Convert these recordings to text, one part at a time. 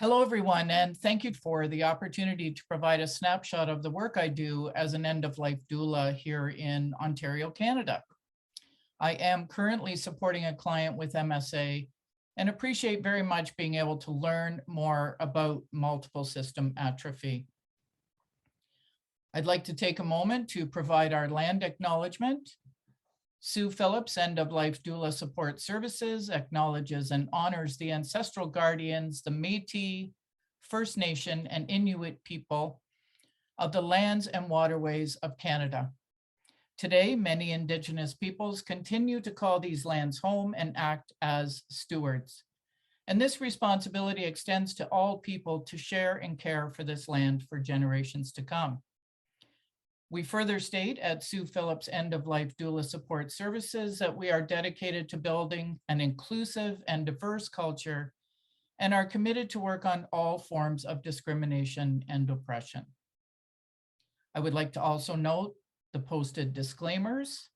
Hello, everyone, and thank you for the opportunity to provide a snapshot of the work I do as an end-of-life doula here in Ontario, Canada. I am currently supporting a client with MSA and appreciate very much being able to learn more about multiple system atrophy. I'd like to take a moment to provide our land acknowledgement. Sue Phillips, End-of-Life Doula Support Services, acknowledges and honors the ancestral guardians, the Métis, First Nation, and Inuit people of the lands and waterways of Canada. Today, many Indigenous peoples continue to call these lands home and act as stewards. And this responsibility extends to all people to share and care for this land for generations to come. We further state at Sue Phillips End-of-Life Doula Support Services that we are dedicated to building an inclusive and diverse culture and are committed to work on all forms of discrimination and oppression. I would like to also note the posted disclaimers.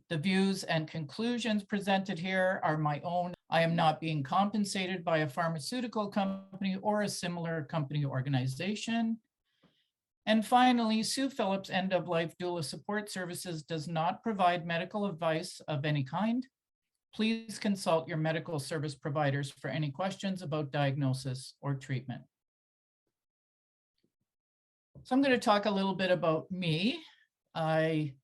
The views and conclusions presented here are my own. I am not being compensated by a pharmaceutical company or a similar company organization. And finally, Sue Phillips End-of-Life Doula Support Services does not provide medical advice of any kind. Please consult your medical service providers for any questions about diagnosis or treatment. So I'm going to talk a little bit about me. I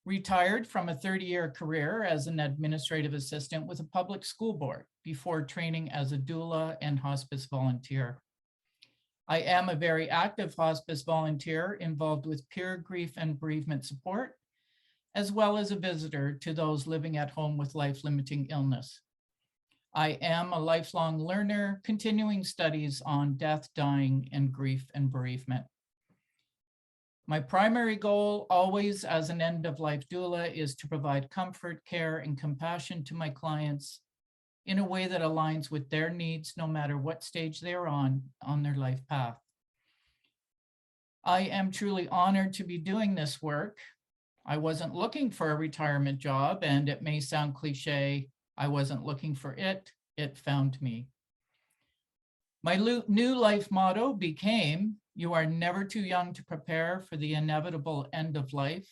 retired from a 30-year career as an administrative assistant with a public school board before training as a doula and hospice volunteer. I am a very active hospice volunteer involved with peer grief and bereavement support, as well as a visitor to those living at home with life-limiting illness. I am a lifelong learner, continuing studies on death, dying, and grief and bereavement. My primary goal, always as an end-of-life doula, is to provide comfort, care, and compassion to my clients in a way that aligns with their needs, no matter what stage they're on their life path. I am truly honored to be doing this work. I wasn't looking for a retirement job, and it may sound cliche, I wasn't looking for it, it found me. My new life motto became, you are never too young to prepare for the inevitable end of life,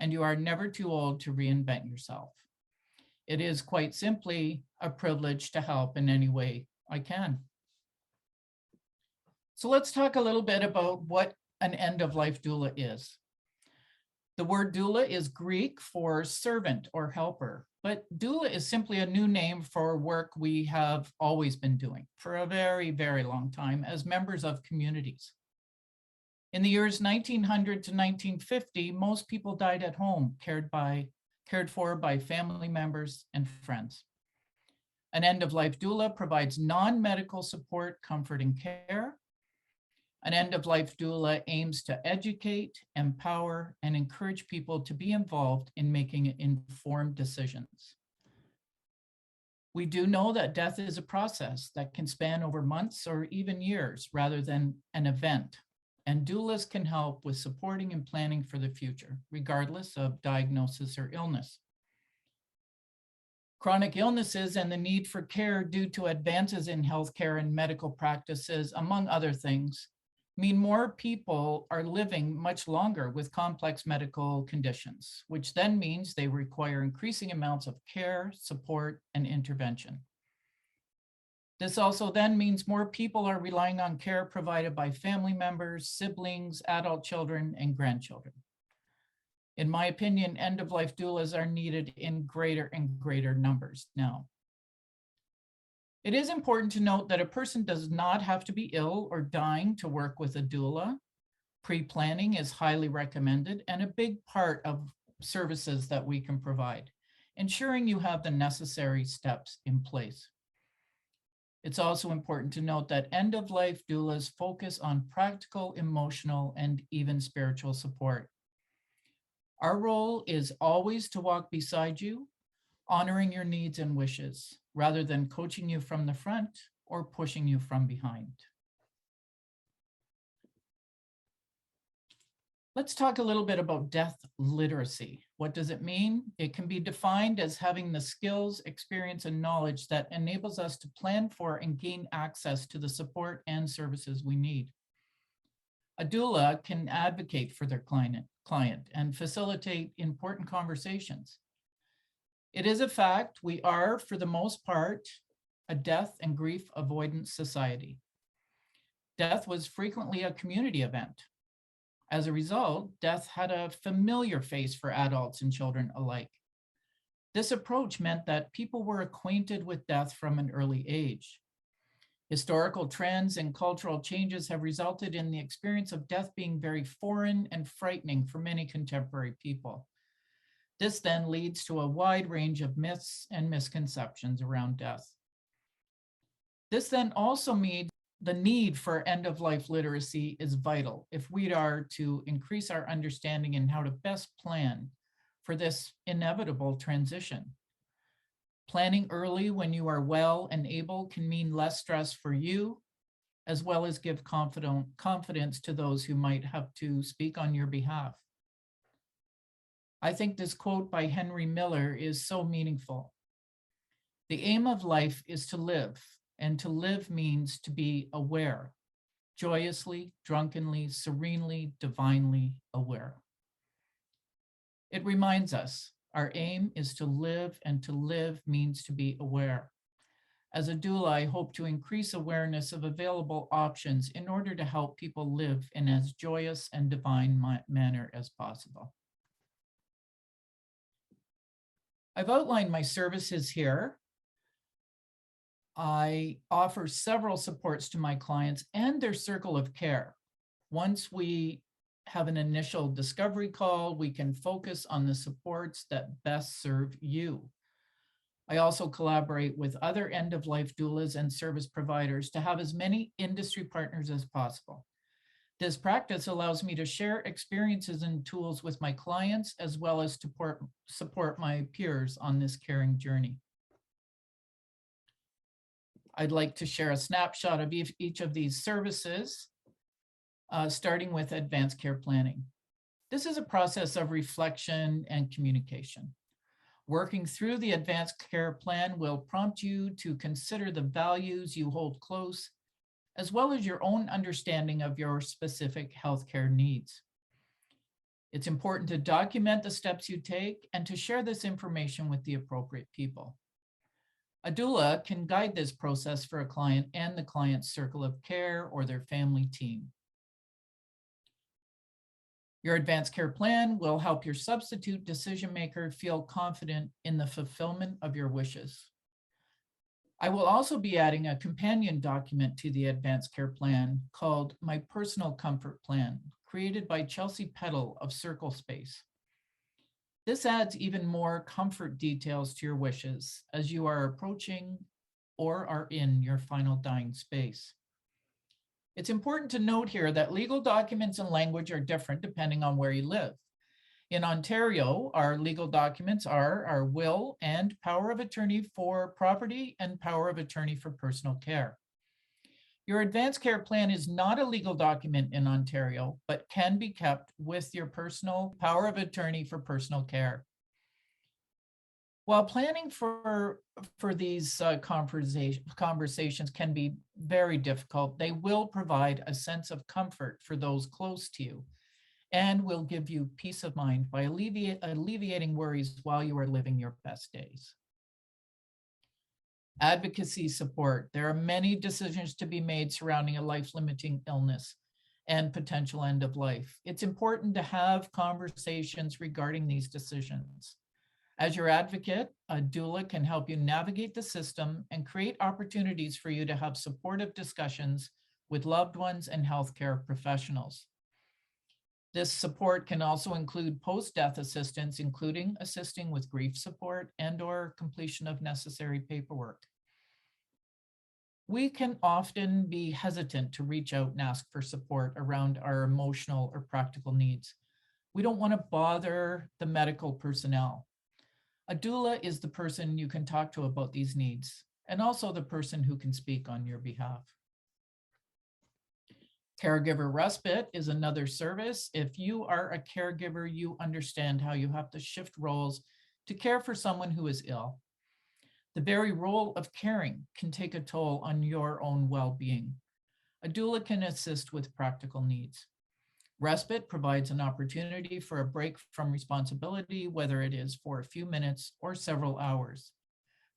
and you are never too old to reinvent yourself. It is quite simply a privilege to help in any way I can. So let's talk a little bit about what an end-of-life doula is. The word doula is Greek for servant or helper, but doula is simply a new name for work we have always been doing for a very, very long time as members of communities. In the years 1900 to 1950, most people died at home, cared for by family members and friends. An end-of-life doula provides non-medical support, comfort, and care. An end-of-life doula aims to educate, empower, and encourage people to be involved in making informed decisions. We do know that death is a process that can span over months or even years rather than an event. And doulas can help with supporting and planning for the future, regardless of diagnosis or illness. Chronic illnesses and the need for care due to advances in healthcare and medical practices, among other things, mean more people are living much longer with complex medical conditions, which then means they require increasing amounts of care, support, and intervention. This also then means more people are relying on care provided by family members, siblings, adult children, and grandchildren. In my opinion, end-of-life doulas are needed in greater and greater numbers now. It is important to note that a person does not have to be ill or dying to work with a doula. Pre-planning is highly recommended and a big part of services that we can provide, ensuring you have the necessary steps in place. It's also important to note that end-of-life doulas focus on practical, emotional, and even spiritual support. Our role is always to walk beside you, honoring your needs and wishes, rather than coaching you from the front or pushing you from behind. Let's talk a little bit about death literacy. What does it mean? It can be defined as having the skills, experience, and knowledge that enables us to plan for and gain access to the support and services we need. A doula can advocate for their client and facilitate important conversations. It is a fact we are, for the most part, a death and grief avoidance society. Death was frequently a community event. As a result, death had a familiar face for adults and children alike. This approach meant that people were acquainted with death from an early age. Historical trends and cultural changes have resulted in the experience of death being very foreign and frightening for many contemporary people. This then leads to a wide range of myths and misconceptions around death. This then also means the need for end-of-life literacy is vital if we are to increase our understanding in how to best plan for this inevitable transition. Planning early when you are well and able can mean less stress for you, as well as give confidence to those who might have to speak on your behalf. I think this quote by Henry Miller is so meaningful. The aim of life is to live, and to live means to be aware, joyously, drunkenly, serenely, divinely aware. It reminds us our aim is to live, and to live means to be aware. As a doula, I hope to increase awareness of available options in order to help people live in as joyous and divine manner as possible. I've outlined my services here. I offer several supports to my clients and their circle of care. Once we have an initial discovery call, we can focus on the supports that best serve you. I also collaborate with other end-of-life doulas and service providers to have as many industry partners as possible. This practice allows me to share experiences and tools with my clients, as well as to support my peers on this caring journey. I'd like to share a snapshot of each of these services, starting with advanced care planning. This is a process of reflection and communication. Working through the advanced care plan will prompt you to consider the values you hold close, as well as your own understanding of your specific healthcare needs. It's important to document the steps you take and to share this information with the appropriate people. A doula can guide this process for a client and the client's circle of care or their family team. Your advanced care plan will help your substitute decision maker feel confident in the fulfillment of your wishes. I will also be adding a companion document to the advanced care plan called My Personal Comfort Plan, created by Chelsea Peddle of Circle Space. This adds even more comfort details to your wishes as you are approaching or are in your final dying space. It's important to note here that legal documents and language are different depending on where you live. In Ontario, our legal documents are our will and power of attorney for property and power of attorney for personal care. Your advanced care plan is not a legal document in Ontario, but can be kept with your personal power of attorney for personal care. While planning for these conversations can be very difficult, they will provide a sense of comfort for those close to you and will give you peace of mind by alleviating worries while you are living your best days. Advocacy support. There are many decisions to be made surrounding a life-limiting illness and potential end of life. It's important to have conversations regarding these decisions. As your advocate, a doula can help you navigate the system and create opportunities for you to have supportive discussions with loved ones and healthcare professionals. This support can also include post-death assistance, including assisting with grief support and/or completion of necessary paperwork. We can often be hesitant to reach out and ask for support around our emotional or practical needs. We don't want to bother the medical personnel. A doula is the person you can talk to about these needs, and also the person who can speak on your behalf. Caregiver Respite is another service. If you are a caregiver, you understand how you have to shift roles to care for someone who is ill. The very role of caring can take a toll on your own well-being. A doula can assist with practical needs. Respite provides an opportunity for a break from responsibility, whether it is for a few minutes or several hours.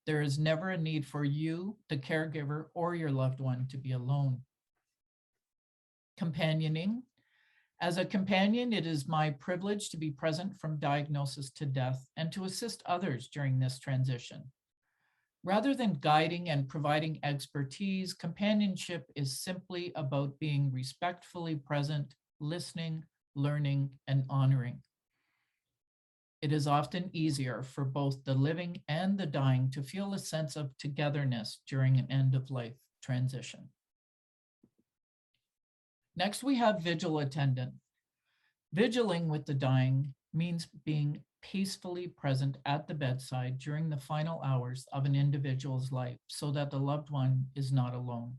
There is never a need for you, the caregiver, or your loved one to be alone. Companioning. As a companion, it is my privilege to be present from diagnosis to death and to assist others during this transition. Rather than guiding and providing expertise, companionship is simply about being respectfully present, listening, learning, and honoring. It is often easier for both the living and the dying to feel a sense of togetherness during an end-of-life transition. Next, we have Vigil Attendant. Vigiling with the dying means being peacefully present at the bedside during the final hours of an individual's life so that the loved one is not alone.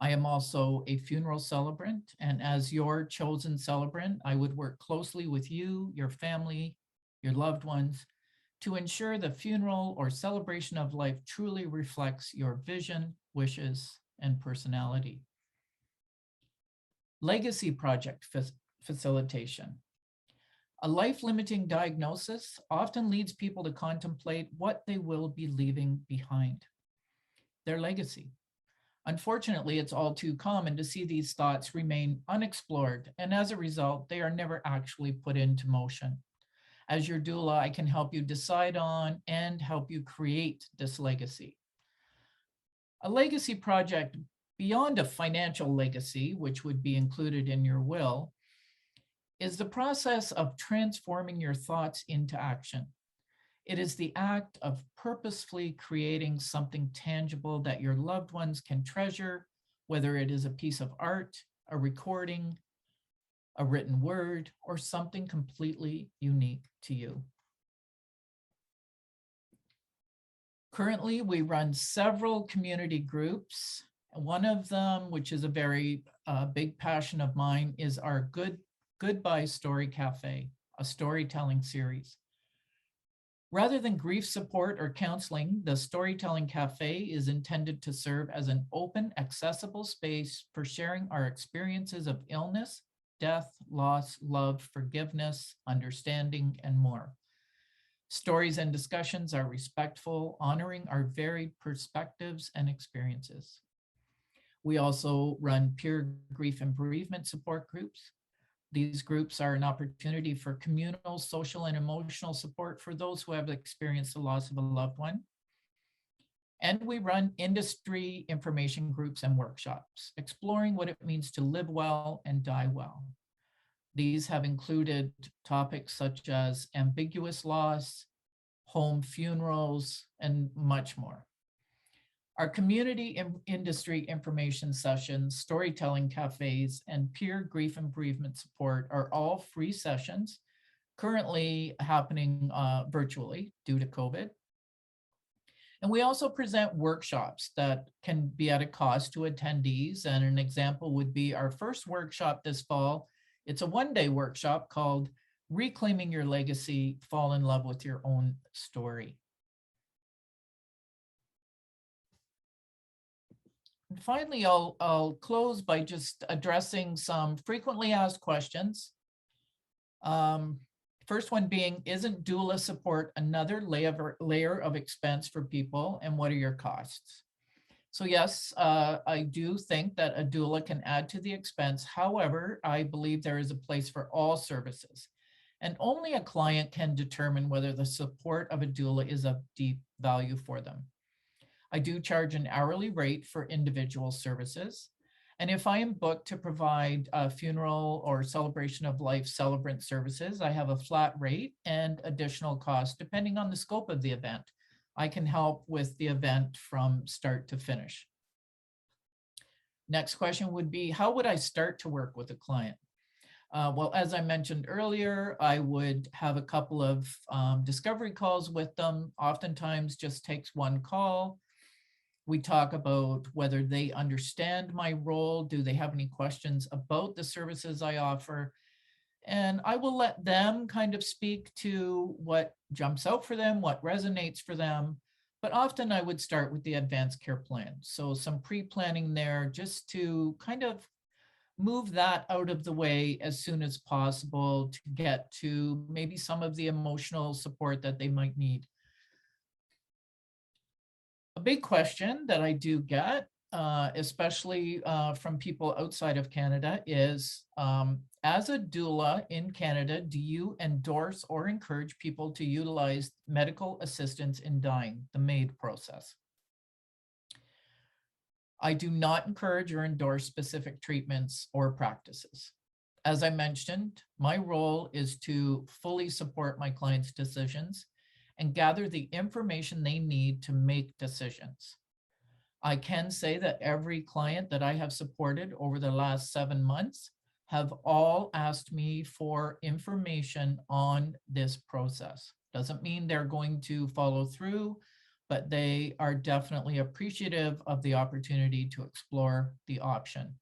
I am also a funeral celebrant, and as your chosen celebrant, I would work closely with you, your family, your loved ones, to ensure the funeral or celebration of life truly reflects your vision, wishes, and personality. Legacy project facilitation. A life-limiting diagnosis often leads people to contemplate what they will be leaving behind, their legacy. Unfortunately, it's all too common to see these thoughts remain unexplored, and as a result, they are never actually put into motion. As your doula, I can help you decide on and help you create this legacy. A legacy project beyond a financial legacy, which would be included in your will, is the process of transforming your thoughts into action. It is the act of purposefully creating something tangible that your loved ones can treasure, whether it is a piece of art, a recording, a written word, or something completely unique to you. Currently, we run several community groups. One of them, which is a very big passion of mine, is our Goodbye Story Cafe, a storytelling series. Rather than grief support or counseling, the Storytelling Cafe is intended to serve as an open, accessible space for sharing our experiences of illness, death, loss, love, forgiveness, understanding, and more. Stories and discussions are respectful, honoring our varied perspectives and experiences. We also run peer grief and bereavement support groups. These groups are an opportunity for communal, social, and emotional support for those who have experienced the loss of a loved one. And we run industry information groups and workshops, exploring what it means to live well and die well. These have included topics such as ambiguous loss, home funerals, and much more. Our community industry information sessions, storytelling cafes, and peer grief and bereavement support are all free sessions currently happening virtually due to COVID. And we also present workshops that can be at a cost to attendees. And an example would be our first workshop this fall. It's a one-day workshop called Reclaiming Your Legacy, Fall in Love with Your Own Story. And finally, I'll close by just addressing some frequently asked questions. First one being, isn't doula support another layer of expense for people, and what are your costs? So yes, I do think that a doula can add to the expense. However, I believe there is a place for all services, and only a client can determine whether the support of a doula is of deep value for them. I do charge an hourly rate for individual services. And if I am booked to provide a funeral or celebration of life celebrant services, I have a flat rate and additional costs depending on the scope of the event. I can help with the event from start to finish. Next question would be, how would I start to work with a client? Well, as I mentioned earlier, I would have a couple of discovery calls with them. Oftentimes just takes one call. We talk about whether they understand my role. Do they have any questions about the services I offer? And I will let them kind of speak to what jumps out for them, what resonates for them. But often I would start with the advanced care plan. So some pre-planning there just to kind of move that out of the way as soon as possible to get to maybe some of the emotional support that they might need. A big question that I do get, especially from people outside of Canada, is as a doula in Canada, do you endorse or encourage people to utilize medical assistance in dying, the MAID process? I do not encourage or endorse specific treatments or practices. As I mentioned, my role is to fully support my clients' decisions and gather the information they need to make decisions. I can say that every client that I have supported over the last 7 months have all asked me for information on this process. Doesn't mean they're going to follow through, but they are definitely appreciative of the opportunity to explore the option.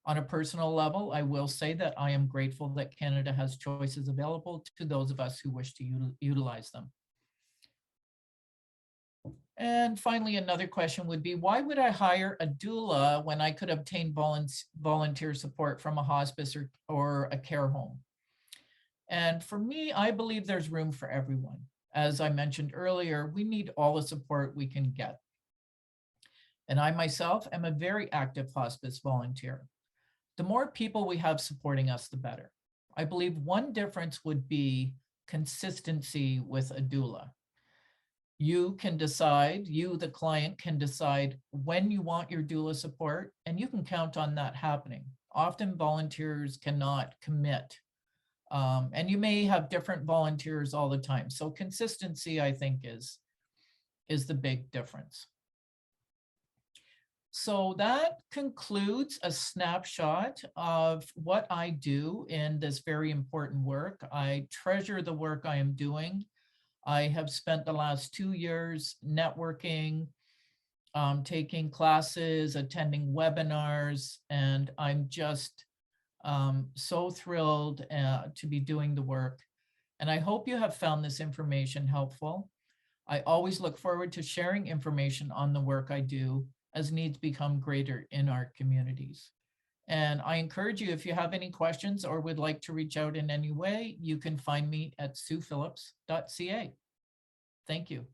On a personal level, I will say that I am grateful that Canada has choices available to those of us who wish to utilize them. And finally, another question would be, why would I hire a doula when I could obtain volunteer support from a hospice or a care home? And for me, I believe there's room for everyone. As I mentioned earlier, we need all the support we can get. And I myself am a very active hospice volunteer. The more people we have supporting us, the better. I believe one difference would be consistency with a doula. You can decide, you, the client, can decide when you want your doula support, and you can count on that happening. Often volunteers cannot commit, and you may have different volunteers all the time. So consistency, I think, is the big difference. So that concludes a snapshot of what I do in this very important work. I treasure the work I am doing. I have spent the last 2 years networking, taking classes, attending webinars, and I'm just so thrilled to be doing the work. And I hope you have found this information helpful. I always look forward to sharing information on the work I do as needs become greater in our communities. And I encourage you, if you have any questions or would like to reach out in any way, you can find me at suephillips.ca. Thank you.